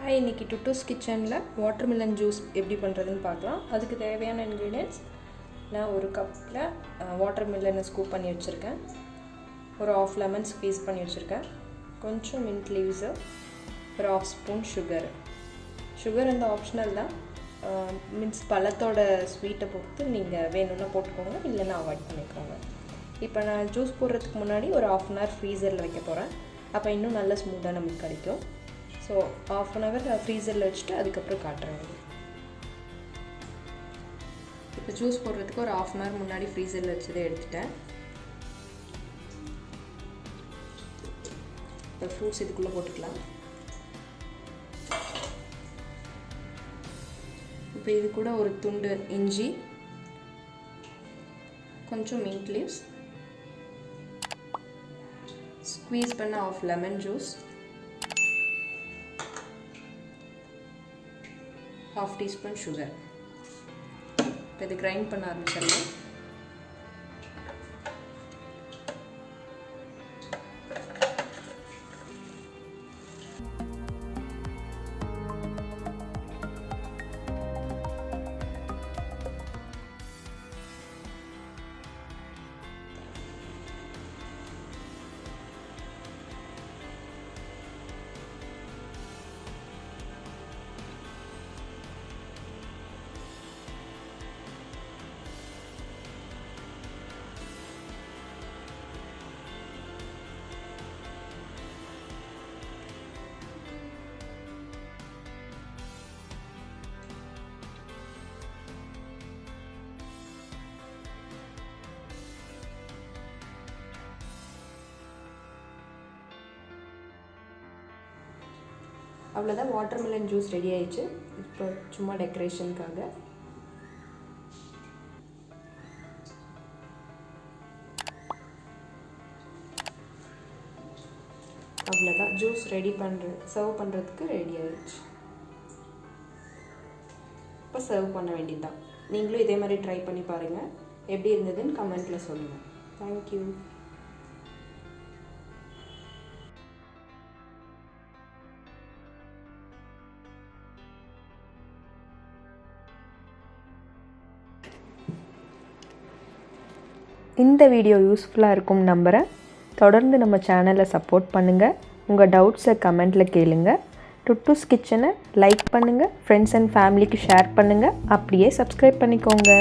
Hi, இன்னைக்கு டுட்டூஸ் கிச்சன்ல watermelon juice எப்படி பண்றதுன்னு பார்க்கலாம். அதுக்கு தேவையான ingredients நான் ஒரு கப்ல வாட்டர்மெலனை ஸ்கூப் பண்ணி வச்சிருக்கேன். ஒரு half lemon squeeze பண்ணி வச்சிருக்கேன். கொஞ்சம் mint leaves, ஒரு half spoon sugar. Sugar வந்து ஆப்ஷனல் தான். மீன்ஸ் பழத்தோட ஸ்வீட்டை பொறுத்து நீங்கள் வேணும்னா போட்டுக்கோங்க, இல்லைன்னா அவாய்ட் பண்ணிக்கோங்க. இப்போ நான் ஜூஸ் போடுறதுக்கு முன்னாடி ஒரு half an hour ஃப்ரீசரில் வைக்க போகிறேன். அப்போ இன்னும் நல்ல ஸ்மூத்தாக நமக்கு கிடைக்கும். ஸோ half an hour ஃப்ரீசரில் வச்சுட்டு அதுக்கப்புறம் காட்டுறேன். இப்போ ஜூஸ் போடுறதுக்கு ஒரு half an hour முன்னாடி ஃப்ரீசரில் வச்சதை எடுத்துட்டேன். இப்போ ஃப்ரூட்ஸ் இதுக்குள்ளே போட்டுக்கலாம். இப்போ இது கூட ஒரு துண்டு இஞ்சி, கொஞ்சம் மின்ட் லீவ்ஸ், ஸ்குவீஸ் பண்ண of lemon juice, half teaspoon sugar. இப்போ இது கிரைண்ட் பண்ண ஆரம்பிச்சிடலாம். அவ்வளோதான், வாட்டர்மெலன் ஜூஸ் ரெடி ஆயிடுச்சு. இப்போ சும்மா டெக்கரேஷனுக்காக அவ்வளோதான், ஜூஸ் ரெடி சர்வ் பண்ணுறதுக்கு ரெடி ஆயிடுச்சு. இப்போ சர்வ் பண்ண வேண்டியதுதான். நீங்களும் இதே மாதிரி ட்ரை பண்ணி பாருங்கள். எப்படி இருந்ததுன்னு கமெண்ட்டில் சொல்லுங்கள். தேங்க்யூ. இந்த வீடியோ யூஸ்ஃபுல்லாக இருக்கும் நம்புகிறேன். தொடர்ந்து நம்ம சேனலை சப்போர்ட் பண்ணுங்கள். உங்கள் டவுட்ஸை கமெண்ட்டில் கேளுங்க. டுட்டூஸ் கிச்சனை லைக் பண்ணுங்கள், ஃப்ரெண்ட்ஸ் அண்ட் ஃபேமிலிக்கு ஷேர் பண்ணுங்கள், அப்படியே சப்ஸ்கிரைப் பண்ணிக்கோங்க.